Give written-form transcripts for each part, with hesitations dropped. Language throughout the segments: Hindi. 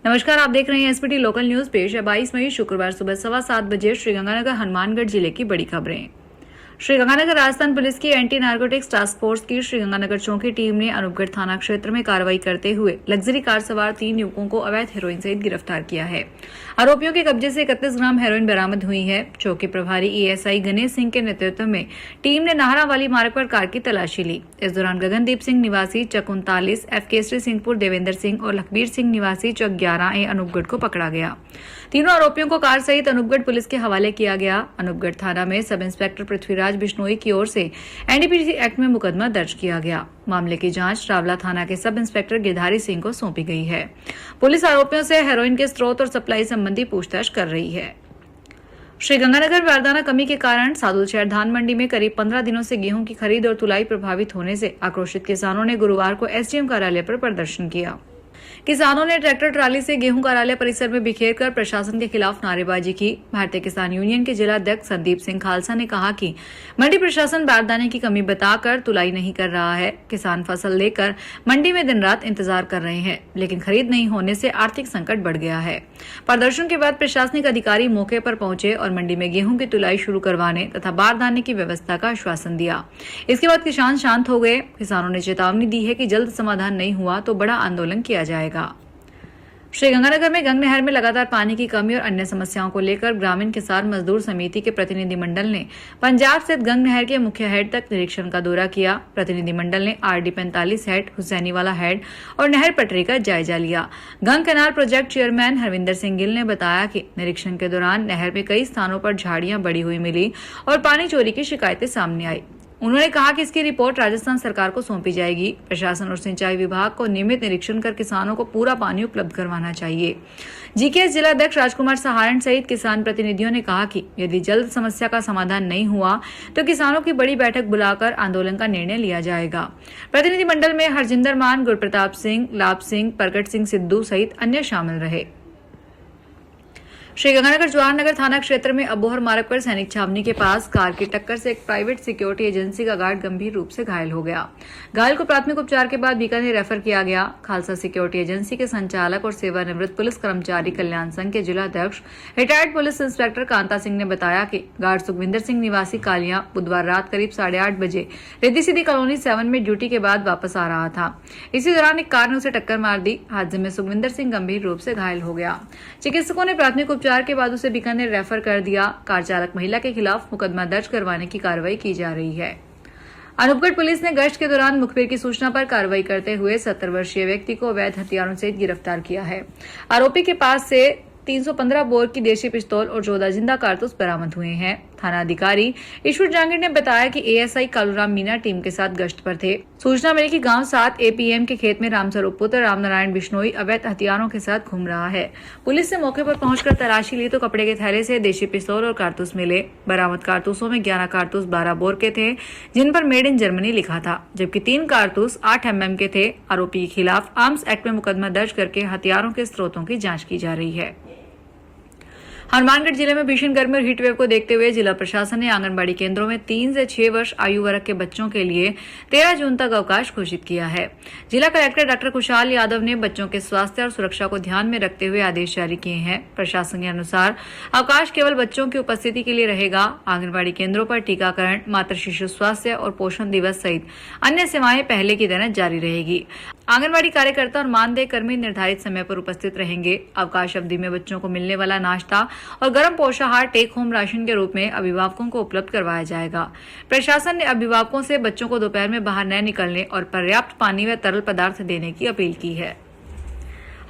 नमस्कार, आप देख रहे हैं एसपीटी लोकल न्यूज। पेश है 22 मई शुक्रवार सुबह 7:15 बजे श्रीगंगानगर हनुमानगढ़ जिले की बड़ी खबरें। श्रीगंगानगर राजस्थान पुलिस की एंटी नार्कोटिक्स टास्क फोर्स की श्रीगंगानगर चौकी टीम ने अनूपगढ़ थाना क्षेत्र में कार्रवाई करते हुए लग्जरी कार सवार 3 युवकों को अवैध हेरोइन सहित गिरफ्तार किया है। आरोपियों के कब्जे से 31 ग्राम हेरोइन बरामद हुई है। चौकी प्रभारी एएसआई गणेश सिंह के नेतृत्व में टीम ने नाहरावाली मार्ग पर कार की तलाशी ली। इस दौरान गगनदीप सिंह निवासी चक 39, एफ केसरी सिंहपुर देवेंद्र सिंह और लखबीर सिंह निवासी चक 11A अनूपगढ़ को पकड़ा गया। तीनों आरोपियों को कार सहित अनूपगढ़ पुलिस के हवाले किया गया। अनूपगढ़ थाना में सब इंस्पेक्टर पृथ्वीराज बिश्नोई की ओर से एनडीपीसी एक्ट में मुकदमा दर्ज किया गया। मामले की जांच रावला थाना के सब इंस्पेक्टर गिरधारी सिंह को सौंपी गई है। पुलिस आरोपियों से हेरोइन के स्रोत और सप्लाई संबंधी पूछताछ कर रही है। श्रीगंगानगर में बारदाना कमी के कारण सादुलशहर धान मंडी में करीब 15 दिनों से गेहूं की खरीद और तुलाई प्रभावित होने से आक्रोशित किसानों ने गुरुवार को एसडीएम कार्यालय पर प्रदर्शन किया। किसानों ने ट्रैक्टर ट्राली से गेहूं कार्यालय परिसर में बिखेरकर प्रशासन के खिलाफ नारेबाजी की। भारतीय किसान यूनियन के जिला अध्यक्ष संदीप सिंह खालसा ने कहा कि मंडी प्रशासन बारदाने की कमी बताकर तुलाई नहीं कर रहा है। किसान फसल लेकर मंडी में दिन रात इंतजार कर रहे हैं, लेकिन खरीद नहीं होने से आर्थिक संकट बढ़ गया है। प्रदर्शन के बाद प्रशासनिक अधिकारी मौके पर पहुंचे और मंडी में गेहूं की तुलाई शुरू करवाने तथा बारदाने की व्यवस्था का आश्वासन दिया। इसके बाद किसान शांत हो गए। किसानों ने चेतावनी दी है कि जल्द समाधान नहीं हुआ तो बड़ा आंदोलन किया जाएगा। श्रीगंगानगर में गंग नहर में लगातार पानी की कमी और अन्य समस्याओं को लेकर ग्रामीण किसान मजदूर समिति के प्रतिनिधिमंडल ने पंजाब स्थित गंग नहर के मुख्य हेड तक निरीक्षण का दौरा किया। प्रतिनिधिमंडल ने आरडी 45 हेड, हुसैनीवाला हेड और नहर पटरी का जायजा लिया। Gang canal project chairman Harvinder Singh Gill ने बताया कि निरीक्षण के दौरान नहर में कई स्थानों पर झाड़ियां बढ़ी हुई मिली और पानी चोरी की शिकायतें सामने आई। उन्होंने कहा कि इसकी रिपोर्ट राजस्थान सरकार को सौंपी जाएगी। प्रशासन और सिंचाई विभाग को नियमित निरीक्षण कर किसानों को पूरा पानी उपलब्ध करवाना चाहिए। जीकेएस जिला अध्यक्ष राजकुमार सहारण सहित किसान प्रतिनिधियों ने कहा कि यदि जल्द समस्या का समाधान नहीं हुआ तो किसानों की बड़ी बैठक बुलाकर आंदोलन का निर्णय लिया जाएगा। प्रतिनिधिमंडल में हरजिंदर मान, गुरप्रताप सिंह, लाभ सिंह, प्रकट सिंह सिद्धू सहित अन्य शामिल रहे। श्रीगंगानगर जवाहर नगर थाना क्षेत्र में अबोहर मार्ग पर सैनिक छावनी के पास कार की टक्कर से एक प्राइवेट सिक्योरिटी एजेंसी का गार्ड गंभीर रूप से घायल हो गया। घायल को प्राथमिक उपचार के बाद बीकानेर रेफर किया गया। खालसा सिक्योरिटी एजेंसी के संचालक और सेवानिवृत्त पुलिस कर्मचारी कल्याण संघ के जिला अध्यक्ष retired police inspector Kanta Singh ने बताया कि गार्ड सुखविंदर सिंह निवासी कालियां बुधवार रात करीब 8:30 बजे रिद्धि सिद्धि कॉलोनी 7 में ड्यूटी के बाद वापस आ रहा था। इसी दौरान एक कार ने उसे टक्कर मार दी। हादसे में सुखविंदर सिंह गंभीर रूप से घायल हो गया। चिकित्सकों ने प्राथमिक उपचार के बाद उसे बीकानेर रेफर कर दिया। कार चालक महिला के खिलाफ मुकदमा दर्ज करवाने की कार्रवाई की जा रही है। अनूपगढ़ पुलिस ने गश्त के दौरान मुखबिर की सूचना पर कार्रवाई करते हुए 70 वर्षीय व्यक्ति को अवैध हथियारों से गिरफ्तार किया है। आरोपी के पास से 315 बोर की देशी पिस्तौल और 14 जिंदा कारतूस बरामद हुए हैं। थाना अधिकारी ईश्वर जांगिड़ ने बताया कि एएसआई कालूराम मीना टीम के साथ गश्त पर थे। सूचना मिली कि गांव 7 एपीएम के खेत में रामस्वरूप पुत्र रामनारायण बिश्नोई अवैध हथियारों के साथ घूम रहा है। पुलिस ने मौके पर पहुंचकर तलाशी ली तो कपड़े के थैले से देशी पिस्तौल और कारतूस मिले। बरामद कारतूसों में 11 कारतूस 12 बोर के थे, जिन पर मेड इन जर्मनी लिखा था, जबकि 3 कारतूस 8 mm के थे। आरोपी के खिलाफ आर्म्स एक्ट में मुकदमा दर्ज करके हथियारों के स्रोतों की जाँच की जा रही है। हनुमानगढ़ जिले में भीषण गर्मी और हीटवेव को देखते हुए जिला प्रशासन ने आंगनबाड़ी केंद्रों में 3 से 6 वर्ष आयु वर्ग के बच्चों के लिए 13 जून तक अवकाश घोषित किया है। जिला कलेक्टर डॉक्टर खुशहाल यादव ने बच्चों के स्वास्थ्य और सुरक्षा को ध्यान में रखते हुए आदेश जारी किए हैं। प्रशासन के अनुसार अवकाश केवल बच्चों की उपस्थिति के लिए रहेगा। आंगनबाड़ी केंद्रों पर टीकाकरण, मातृ शिशु स्वास्थ्य और पोषण दिवस सहित अन्य सेवाएं पहले की तरह जारी रहेगी। आंगनबाड़ी कार्यकर्ता और मानदेय कर्मी निर्धारित समय पर उपस्थित रहेंगे। अवकाश अवधि में बच्चों को मिलने वाला नाश्ता और गर्म पोषाहार टेक होम राशन के रूप में अभिभावकों को उपलब्ध करवाया जाएगा। प्रशासन ने अभिभावकों से बच्चों को दोपहर में बाहर न निकलने और पर्याप्त पानी व तरल पदार्थ देने की अपील की है।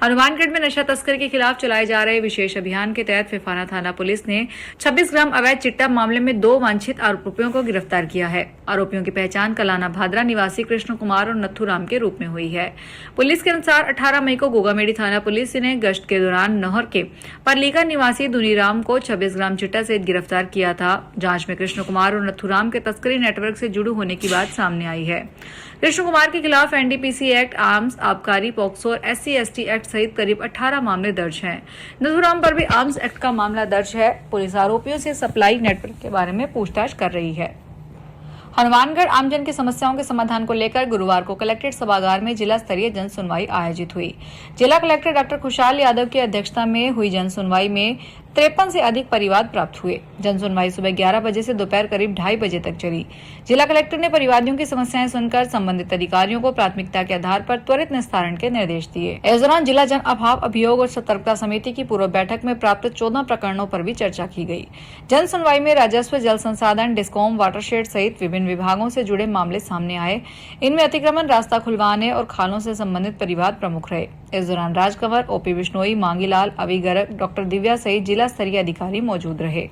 हनुमानगढ़ में नशा तस्कर के खिलाफ चलाए जा रहे विशेष अभियान के तहत फिफाना थाना पुलिस ने 26 ग्राम अवैध चिट्टा मामले में 2 वांछित आरोपियों को गिरफ्तार किया है। आरोपियों की पहचान कलाना भादरा निवासी कृष्ण कुमार और नथुराम के रूप में हुई है। पुलिस के अनुसार 18 मई को गोगामेड़ी थाना पुलिस ने गश्त के दौरान नहर के परलीका निवासी दुनीराम को 26 ग्राम चिट्टा सहित गिरफ्तार किया था। जांच में कृष्ण कुमार और नथुराम के तस्करी नेटवर्क से जुड़े होने की बात सामने आई है। कृष्ण कुमार के खिलाफ एनडीपीसी एक्ट, आर्म्स, आबकारी, पॉक्सो और SC/ST एक्ट सहित करीब 18 मामले दर्ज हैं। नथुराम पर भी आर्म्स एक्ट का मामला दर्ज है। पुलिस आरोपियों से सप्लाई नेटवर्क के बारे में पूछताछ कर रही है। हनुमानगढ़ आमजन की समस्याओं के समाधान को लेकर गुरुवार को कलेक्ट्रेट सभागार में जिला स्तरीय जन सुनवाई आयोजित हुई। जिला कलेक्टर डॉक्टर खुशहाल यादव की अध्यक्षता में हुई जन सुनवाई में 53 से अधिक परिवाद प्राप्त हुए। जन सुनवाई सुबह 11 बजे से दोपहर करीब 2:30 बजे तक चली। जिला कलेक्टर ने परिवादियों की समस्याएं सुनकर संबंधित अधिकारियों को प्राथमिकता के आधार पर त्वरित निस्तारण के निर्देश दिए। इस दौरान जिला जन अभाव अभियोग और सतर्कता समिति की पूर्व बैठक में प्राप्त 14 प्रकरणों पर भी चर्चा की गई। जन सुनवाई में राजस्व, जल संसाधन, डिस्कॉम, वाटरशेड सहित विभिन्न विभागों से जुड़े मामले सामने आए। इनमें अतिक्रमण, रास्ता खुलवाने और खालों से संबंधित परिवाद प्रमुख रहे। इस दौरान राजकंवर, ओपी बिश्नोई, मांगीलाल, अभी गर्ग, डॉक्टर दिव्या सहित जिला स्तरीय अधिकारी मौजूद रहे।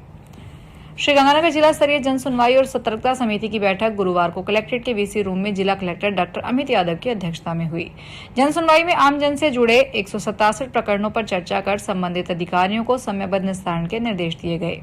श्रीगंगानगर जिला स्तरीय जन सुनवाई और सतर्कता समिति की बैठक गुरुवार को कलेक्ट्रेट के वीसी रूम में जिला कलेक्टर डॉक्टर अमित यादव की अध्यक्षता में हुई। जन सुनवाई में आम जन से जुड़े 167 प्रकरणों पर चर्चा कर संबंधित अधिकारियों को समयबद्ध निस्तारण के निर्देश दिए गए।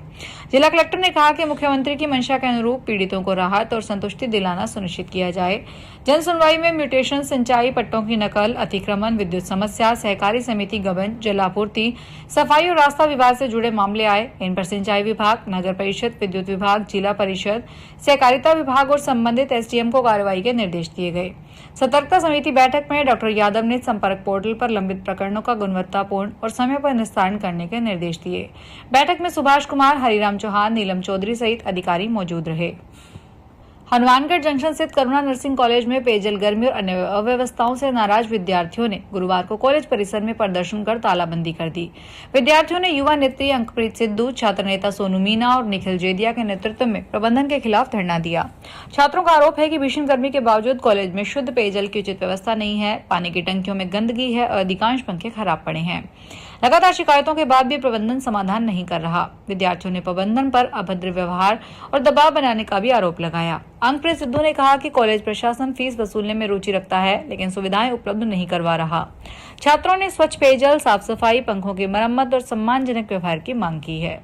जिला कलेक्टर ने कहा कि मुख्यमंत्री की मंशा के अनुरूप पीड़ितों को राहत और संतुष्टि दिलाना सुनिश्चित किया जाए। जन सुनवाई में म्यूटेशन, सिंचाई पट्टों की नकल, अतिक्रमण, विद्युत समस्या, सहकारी समिति गबन, जलापूर्ति, सफाई और रास्ता विभाग से जुड़े मामले आए। इन पर सिंचाई विभाग, नगर परिषद, विद्युत विभाग, जिला परिषद, सहकारिता विभाग और संबंधित एसडीएम को कार्रवाई के निर्देश दिए गए। सतर्कता समिति बैठक में डॉक्टर यादव ने संपर्क पोर्टल पर लंबित प्रकरणों का गुणवत्तापूर्ण और समय पर निस्तारण करने के निर्देश दिए। बैठक में सुभाष कुमार, हरिराम चौहान, नीलम चौधरी सहित अधिकारी मौजूद रहे। हनुमानगढ़ जंक्शन स्थित करुणा नर्सिंग कॉलेज में पेयजल, गर्मी और अन्य अव्यवस्थाओं से नाराज विद्यार्थियों ने गुरुवार को कॉलेज परिसर में प्रदर्शन कर तालाबंदी कर दी। विद्यार्थियों ने युवा नेत्री अंकप्रीत सिद्धू, छात्र नेता सोनू मीना और निखिल जेदिया के नेतृत्व में प्रबंधन के खिलाफ धरना दिया। छात्रों का आरोप है कि भीषण गर्मी के बावजूद कॉलेज में शुद्ध पेयजल की उचित व्यवस्था नहीं है, पानी की टंकियों में गंदगी है और अधिकांश पंखे खराब पड़े हैं। लगातार शिकायतों के बाद भी प्रबंधन समाधान नहीं कर रहा। विद्यार्थियों ने प्रबंधन पर अभद्र व्यवहार और दबाव बनाने का भी आरोप लगाया। अंकप्रीत सिद्धू ने कहा कि कॉलेज प्रशासन फीस वसूलने में रुचि रखता है, लेकिन सुविधाएं उपलब्ध नहीं करवा रहा। छात्रों ने स्वच्छ पेयजल, साफ सफाई, पंखों की मरम्मत और सम्मानजनक व्यवहार की मांग की है।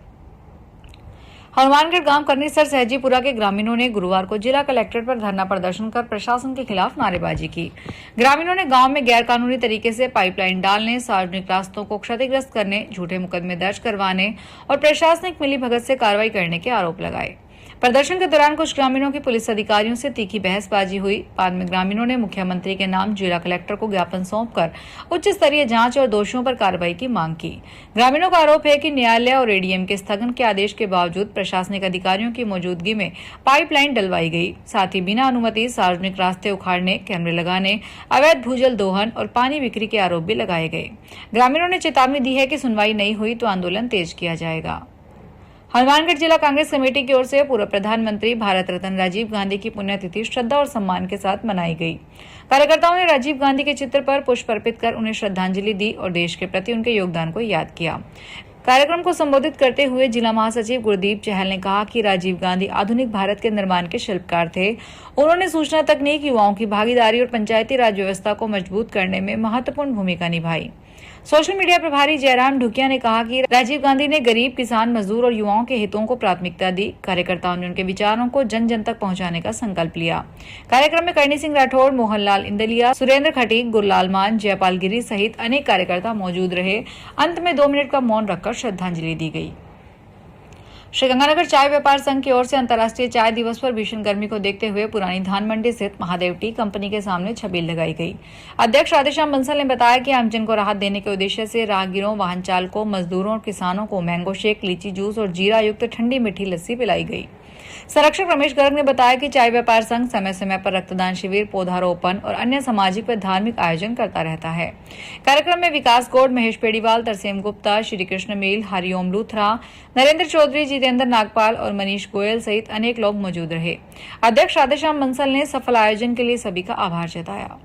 हनुमानगढ़ गांव करनीसर सहजीपुरा के ग्रामीणों ने गुरुवार को जिला कलेक्ट्रेट पर धरना प्रदर्शन कर प्रशासन के खिलाफ नारेबाजी की। ग्रामीणों ने गांव में गैरकानूनी तरीके से पाइपलाइन डालने, सार्वजनिक रास्तों को क्षतिग्रस्त करने, झूठे मुकदमे दर्ज करवाने और प्रशासनिक मिलीभगत से कार्रवाई करने के आरोप लगाए। प्रदर्शन के दौरान कुछ ग्रामीणों की पुलिस अधिकारियों से तीखी बहसबाजी हुई। बाद में ग्रामीणों ने मुख्यमंत्री के नाम जिला कलेक्टर को ज्ञापन सौंपकर उच्च स्तरीय जांच और दोषियों पर कार्रवाई की मांग की। ग्रामीणों का आरोप है कि न्यायालय और एडीएम के स्थगन के आदेश के बावजूद प्रशासनिक अधिकारियों की मौजूदगी में पाइपलाइन डलवाई गई। साथ ही बिना अनुमति सार्वजनिक रास्ते उखाड़ने, कैमरे लगाने, अवैध भूजल दोहन और पानी बिक्री के आरोप भी लगाए गए। ग्रामीणों ने चेतावनी दी है कि सुनवाई नहीं हुई तो आंदोलन तेज किया जाएगा। हनुमानगढ़ जिला कांग्रेस कमेटी की ओर से पूर्व प्रधानमंत्री भारत रत्न राजीव गांधी की पुण्यतिथि श्रद्धा और सम्मान के साथ मनाई गई। कार्यकर्ताओं ने राजीव गांधी के चित्र पर पुष्प अर्पित कर उन्हें श्रद्धांजलि दी और देश के प्रति उनके योगदान को याद किया। कार्यक्रम को संबोधित करते हुए जिला महासचिव गुरदीप चहल ने कहा कि राजीव गांधी आधुनिक भारत के निर्माण के शिल्पकार थे। उन्होंने सूचना तकनीक, युवाओं की भागीदारी और पंचायती राज व्यवस्था को मजबूत करने में महत्वपूर्ण भूमिका निभाई। सोशल मीडिया प्रभारी जयराम ढुकिया ने कहा कि राजीव गांधी ने गरीब, किसान, मजदूर और युवाओं के हितों को प्राथमिकता दी। कार्यकर्ताओं ने उनके विचारों को जन जन तक पहुंचाने का संकल्प लिया। कार्यक्रम में करणी सिंह राठौड़, मोहनलाल इंदलिया, सुरेंद्र खटीक, गुरलाल मान, जयपाल गिरी सहित अनेक कार्यकर्ता मौजूद रहे। अंत में 2 मिनट का मौन रखकर श्रद्धांजलि दी गई। श्रीगंगानगर चाय व्यापार संघ की ओर से अंतर्राष्ट्रीय चाय दिवस पर भीषण गर्मी को देखते हुए पुरानी धान मंडी स्थित महादेव टी कंपनी के सामने छबील लगाई गई। अध्यक्ष राधेश्याम बंसल ने बताया कि आमजन को राहत देने के उद्देश्य से राहगीरों, वाहन चालकों, मजदूरों और किसानों को मैंगो शेक, लीची जूस और जीरा युक्त ठंडी मीठी लस्सी पिलाई गई। संरक्षक रमेश गर्ग ने बताया कि चाय व्यापार संघ समय समय पर रक्तदान शिविर, पौधारोपण और अन्य सामाजिक व धार्मिक आयोजन करता रहता है। कार्यक्रम में विकास गौड़, महेश पेड़ीवाल, तरसेम गुप्ता, श्री कृष्ण मील, हरिओम लूथरा, नरेंद्र चौधरी, जितेंद्र नागपाल और मनीष गोयल सहित अनेक लोग मौजूद रहे। अध्यक्ष राधेश्याम बंसल ने सफल आयोजन के लिए सभी का आभार जताया।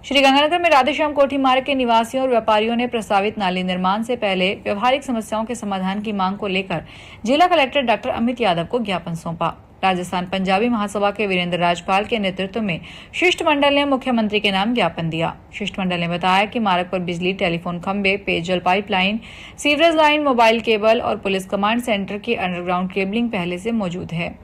श्रीगंगानगर में राधेश्याम कोठी मार्ग के निवासियों और व्यापारियों ने प्रस्तावित नाली निर्माण से पहले व्यवहारिक समस्याओं के समाधान की मांग को लेकर जिला कलेक्टर डॉक्टर अमित यादव को ज्ञापन सौंपा। राजस्थान पंजाबी महासभा के वीरेंद्र राजपाल के नेतृत्व में शिष्टमंडल ने मुख्यमंत्री के नाम ज्ञापन दिया। शिष्टमंडल ने बताया कि मार्ग पर बिजली, टेलीफोन खंभे, पेयजल pipeline, sewerage line, mobile cable और पुलिस कमांड सेंटर की अंडरग्राउंड केबलिंग पहले से मौजूद है।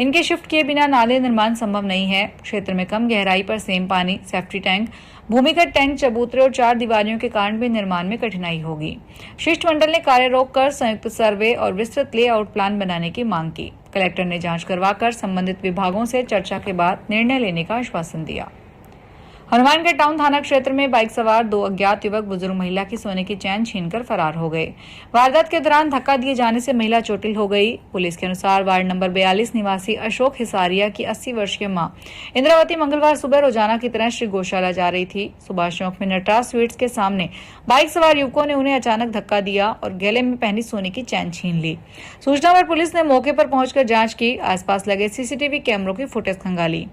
इनके शिफ्ट किए बिना नाले निर्माण संभव नहीं है। क्षेत्र में कम गहराई पर सेम पानी, सेफ्टी टैंक, भूमिगत टैंक, चबूतरे और 4 दीवारियों के कारण भी निर्माण में कठिनाई होगी। शिष्टमंडल ने कार्य रोककर संयुक्त सर्वे और विस्तृत लेआउट प्लान बनाने की मांग की। कलेक्टर ने जांच करवाकर संबंधित विभागों से चर्चा के बाद निर्णय लेने का आश्वासन दिया। हनुमानगढ़ टाउन थाना क्षेत्र में बाइक सवार 2 अज्ञात युवक बुजुर्ग महिला की सोने की चैन छीनकर फरार हो गए। वारदात के दौरान धक्का दिए जाने से महिला चोटिल हो गई। पुलिस के अनुसार वार्ड नंबर 42 निवासी अशोक हिसारिया की 80 वर्षीय मां इंद्रावती मंगलवार सुबह रोजाना की तरह श्री गौशाला जा रही थी। सुभाष चौक में नटराज स्वीट्स के सामने बाइक सवार युवकों ने उन्हें अचानक धक्का दिया और गले में पहनी सोने की चैन छीन ली। सूचना पर पुलिस ने मौके पर पहुंचकर जांच की। आसपास लगे सीसीटीवी कैमरों की फुटेज खंगाली।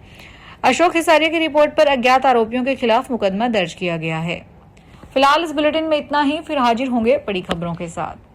अशोक हिसारिया की रिपोर्ट पर अज्ञात आरोपियों के खिलाफ मुकदमा दर्ज किया गया है। फिलहाल इस बुलेटिन में इतना ही, फिर हाजिर होंगे बड़ी खबरों के साथ।